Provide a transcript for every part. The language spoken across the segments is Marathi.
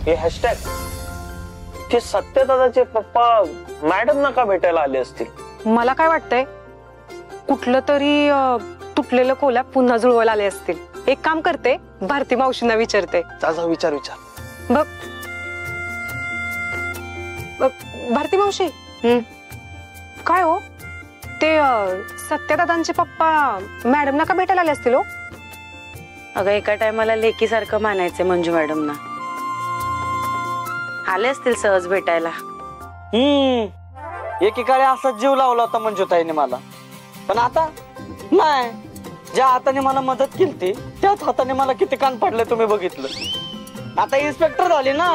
हे हॅशटॅग ते सत्यदादाचे पप्पा मॅडम ना का भेटायला आले असतील? मला काय वाटतंय, कुठलं तरी तुटलेलं कोल्या पुन्हा जुळवायला आले असतील. एक काम करते, भारती मावशींना विचारते. जा विचार. बघ भारती मावशी, काय हो ते सत्यदादांचे पप्पा मॅडम ना का भेटायला आले असतील? हो अगं, एका टायमाला लेकी सारखं मानायचे मंजू मॅडमना. आले असतील सहज भेटायला. एकीकडे असाच जीव लावला होता मंजूताईने मला, पण आता नाही. ज्या हाताने मला मदत केली त्याच हाताने मला किती कान पडले तुम्ही बघितलं. आता इन्स्पेक्टर झाली ना,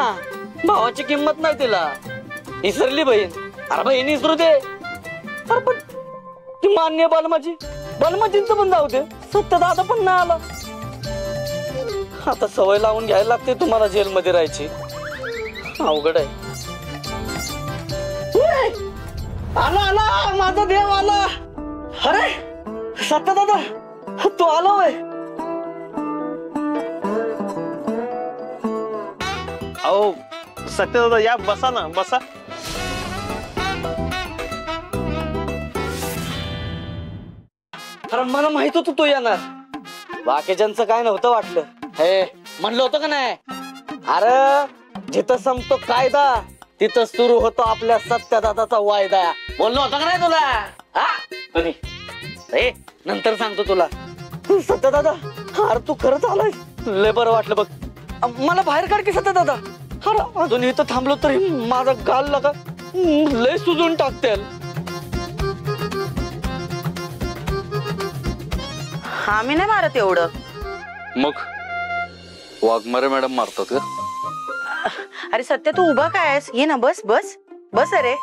भावाची किंमत नाही तिला. इसरली बहीण. अरे बहीण इसरू दे. अरे पण ती मान्य बालमाजींचं पण जाऊ दे, सत्यदादा पण नाही आला. आता सवय लावून घ्यायला लागते तुम्हाला जेलमध्ये राहायची. अवघड आहे. आला माझा देव आला. अरे सत्यदादा, तू आला होय? अहो सत्यदादा, या बसा ना, बसा. अरे मला माहित होतं तू येणार. बाकीच्यांचं काय नव्हतं वाटलं. हे म्हणलं होतं का नाही? अरे जिथं संपतो कायदा तिथं सुरू होतो आपल्या सत्यदादाचा वायदा. बोललो होतं का नाही तुला? नंतर सांगतो तुला. सत्यदादा, अरे तू खरंच आलाय. लय बरं वाटलं बघ. मला बाहेर काढ की सत्यदादा. अरे अजून इथं थांबलो तरी माझा गाल लगा लय सुजून टाकतेल. आम्ही नाही मारत एवढं. मग वाघमारे मॅडम मारतात का? अरे सत्य, तू उभा काय आहेस? ये ना, बस बस बस. अरे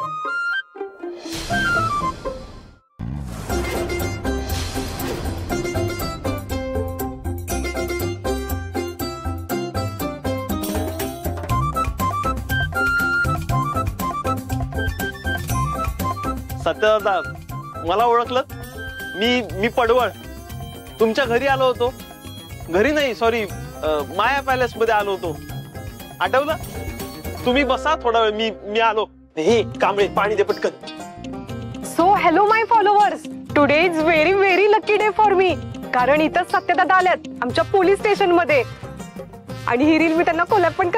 सत्यदादा, मला ओळखलं? मी पडवळ तुमच्या घरी आलो होतो. घरी नाही, सॉरी, माया पॅलेस मध्ये आलो होतो. आठवलं? तुम्ही बसा थोडा वेळ, मी आलो. हे कांबळे, पाणी दे पटकन. So hello my followers, today is very very lucky day for me. कारण इथं सत्यदादा आल्यात आमच्या पोलीस स्टेशन मध्ये, आणि ही रील मी त्यांना कोलॅब पण